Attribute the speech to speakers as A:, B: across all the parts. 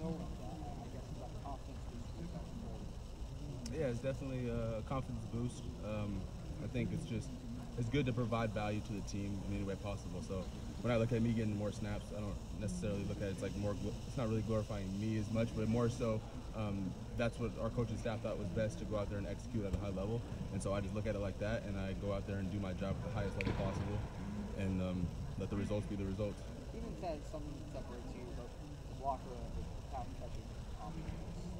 A: know, I guess, about confidence boost yourself?
B: Yeah, it's definitely a confidence boost. I think it's good to provide value to the team in any way possible. So when I look at me getting more snaps, I don't necessarily look at it, it's like more. It's not really glorifying me as much, but more so. That's what our coaching staff thought was best, to go out there and execute at a high level. And so I just look at it like that, and I go out there and do my job at the highest level possible, and let the results be the results.
A: Even said something that separates you, but the blocker and the pass catching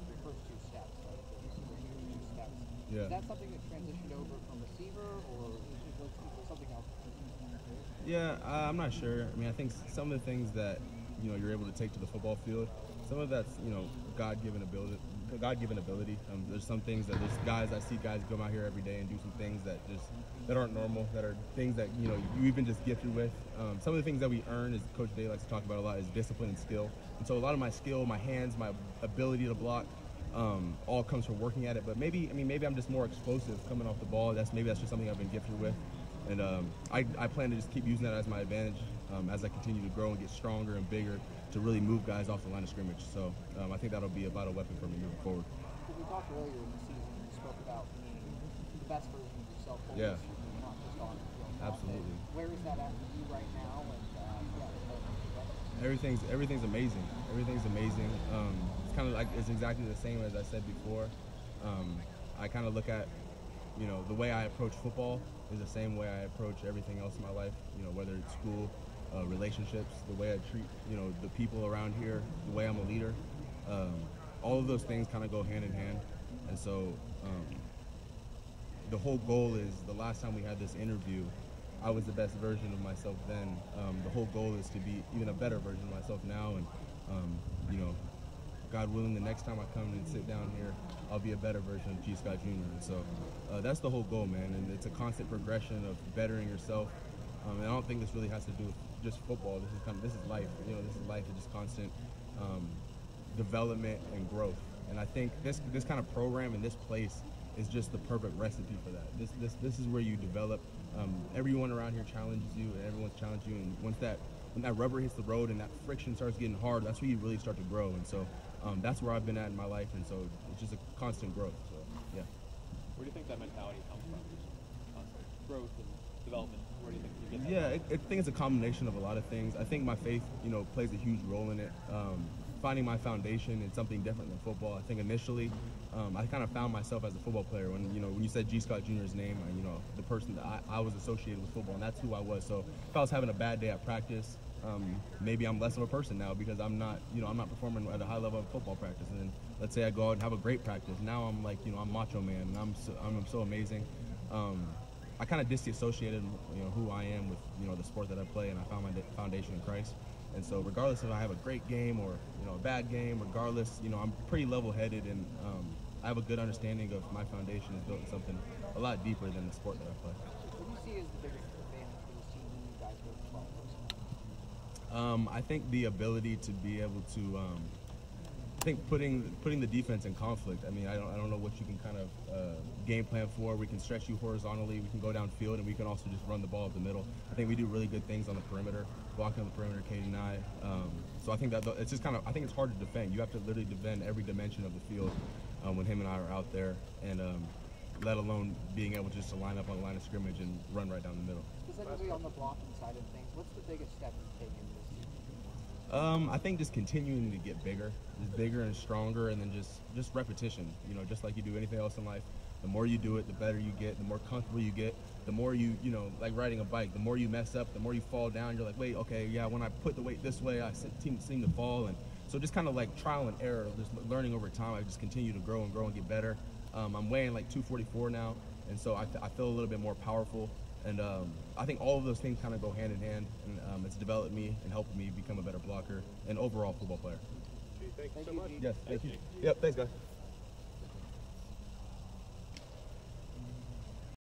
A: your first two steps, right? The two steps.
B: Yeah.
A: Is that something that transitioned over from receiver, or was something else?
B: Yeah, I'm not sure. I mean, I think some of the things that you're able to take to the football field, some of that's God-given ability. There's some things that I see guys come out here every day and do some things that aren't normal, that are things that you even just gifted with. Some of the things that we earn, as Coach Day likes to talk about a lot, is discipline and skill. And so a lot of my skill, my hands, my ability to block, all comes from working at it. But maybe I'm just more explosive coming off the ball. Maybe that's just something I've been gifted with. And I plan to just keep using that as my advantage as I continue to grow and get stronger and bigger, to really move guys off the line of scrimmage. So I think that'll be a vital weapon for me moving forward.
A: We talked earlier in the season, you spoke about being the best version of yourself.
B: Yeah.
A: Not just on the field.
B: Absolutely.
A: Where is that at for you right now? And
B: Everything's amazing. Everything's amazing. It's kind of like, it's exactly the same as I said before. I kind of look at the way I approach football is the same way I approach everything else in my life, whether it's school, relationships, the way I treat, the people around here, the way I'm a leader. All of those things kind of go hand in hand. And so the whole goal is, the last time we had this interview, I was the best version of myself then. The whole goal is to be even a better version of myself now. And, God willing, the next time I come and sit down here, I'll be a better version of G. Scott Jr. And so that's the whole goal, man. And it's a constant progression of bettering yourself. And I don't think this really has to do with just football. This is life. This is life. It's just constant development and growth. And I think this kind of program and this place is just the perfect recipe for that. This is where you develop. Everyone around here challenges you, and everyone's challenged you. And when that rubber hits the road and that friction starts getting hard, that's where you really start to grow. And so that's where I've been at in my life, and so it's just a constant growth. So yeah.
C: Where do you think that mentality comes from? Constant growth and development. Where do you think you get that?
B: Yeah, I think it's a combination of a lot of things. I think my faith, plays a huge role in it. Finding my foundation in something different than football. I think initially, I kind of found myself as a football player when you said G. Scott Jr.'s name, the person that I was associated with football, and that's who I was. So if I was having a bad day at practice, maybe I'm less of a person now because I'm not performing at a high level of football practice. And then let's say I go out and have a great practice. Now I'm like, I'm macho man, and I'm so amazing. I kind of disassociated, who I am with, the sport that I play, and I found my foundation in Christ. And so regardless if I have a great game or, a bad game, regardless, I'm pretty level-headed, and I have a good understanding of my foundation is built in something a lot deeper than the sport that I play.
A: What do you see as the biggest advantage for this team when you guys go 12 personnel?
B: I think the ability to be able to, I think putting the defense in conflict. I mean, I don't know what you can kind of game plan for. We can stretch you horizontally. We can go downfield, and we can also just run the ball up the middle. I think we do really good things on the perimeter, blocking on the perimeter, Katie and I. So I think that it's just kind of, I think it's hard to defend. You have to literally defend every dimension of the field when him and I are out there, and let alone being able just to line up on the line of scrimmage and run right down the middle.
A: Specifically on the blocking side of things, what's the biggest step you've taken this season?
B: I think just continuing to get bigger and stronger, and then just repetition. Just like you do anything else in life, the more you do it, the better you get, the more comfortable you get, the more you like riding a bike, the more you mess up, the more you fall down, you're like, wait, okay, yeah, when I put the weight this way, I seem to fall. And so just kind of like trial and error, just learning over time. I just continue to grow and get better. I'm weighing like 244 now, and so I feel a little bit more powerful. And I think all of those things kind of go hand in hand, and it's developed me and helped me become a better blocker and overall football player.
C: Thank you so much.
B: Yes, thank you. Yep, thanks, guys.